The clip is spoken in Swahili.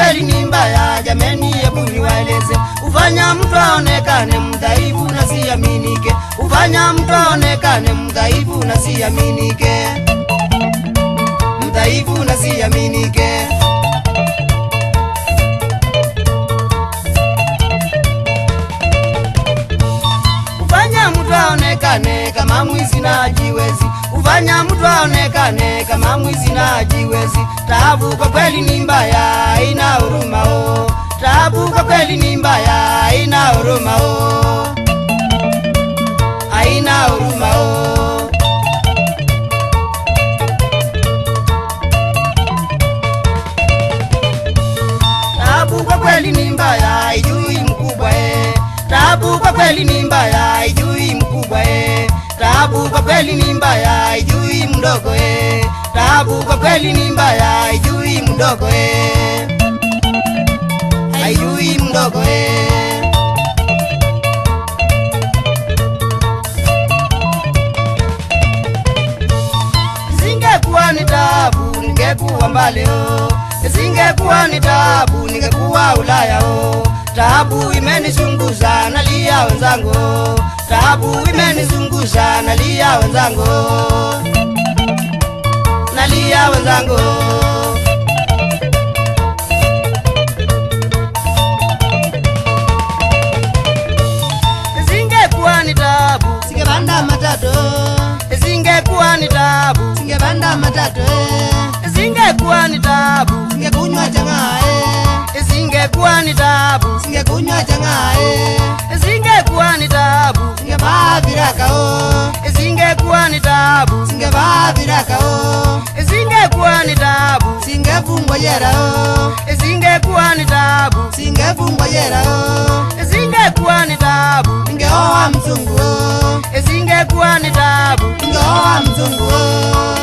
kweli ni mbaya jameni, hebu niwaeleze. Ufanya mtu aonekane mdhaifu na siaminike, ufanya mtu aonekane mdhaifu na siaminike, mdhaifu na siaminike. Ufanya mtu aonekane kama mwizi na hajiwezi, ufanya mtu aonekane kama mwizi na hajiwezi. Taabu kwa kweli ni mbaya, haina huruma oh. Taabu kwa kweli ni mbaya, haina huruma oh. Haina huruma oh. Taabu kwa kweli ni mbaya, haijui mkubwa eh. Taabu kwa kweli ni mbaya, haijui mkubwa eh. Taabu kwa kweli ni mbaya, haijui mdogo eh. Taabu kwa kweli ni mbaya, haijui mdogo eh. Haijui mdogo eh. Singekuwa ni taabu ningekuwa mbali oh. Singekuwa ni taabu ningekuwa Ulaya oh. Taabu imenizunguza nalia wenzangu, taabu imenizunguza nalia wenzangu, nalia wenzangu. Singekuwa ni taabu singepanda matatu, singekuwa ni taabu singepanda matatu, singekuwa ni taabu singekunywa chang'aa, singekuwa ni taabu singekunywa chang'aa, singekuwa ni taabu singevaa viraka oh. Singekuwa ni taabu singevaa viraka oh. Singekuwa ni taabu singefungwa jela oh. Singekuwa ni taabu singefungwa jela oh. Singekuwa ni taabu ningeoa mzungu oh. Singekuwa ni taabu ningeoa mzungu oh.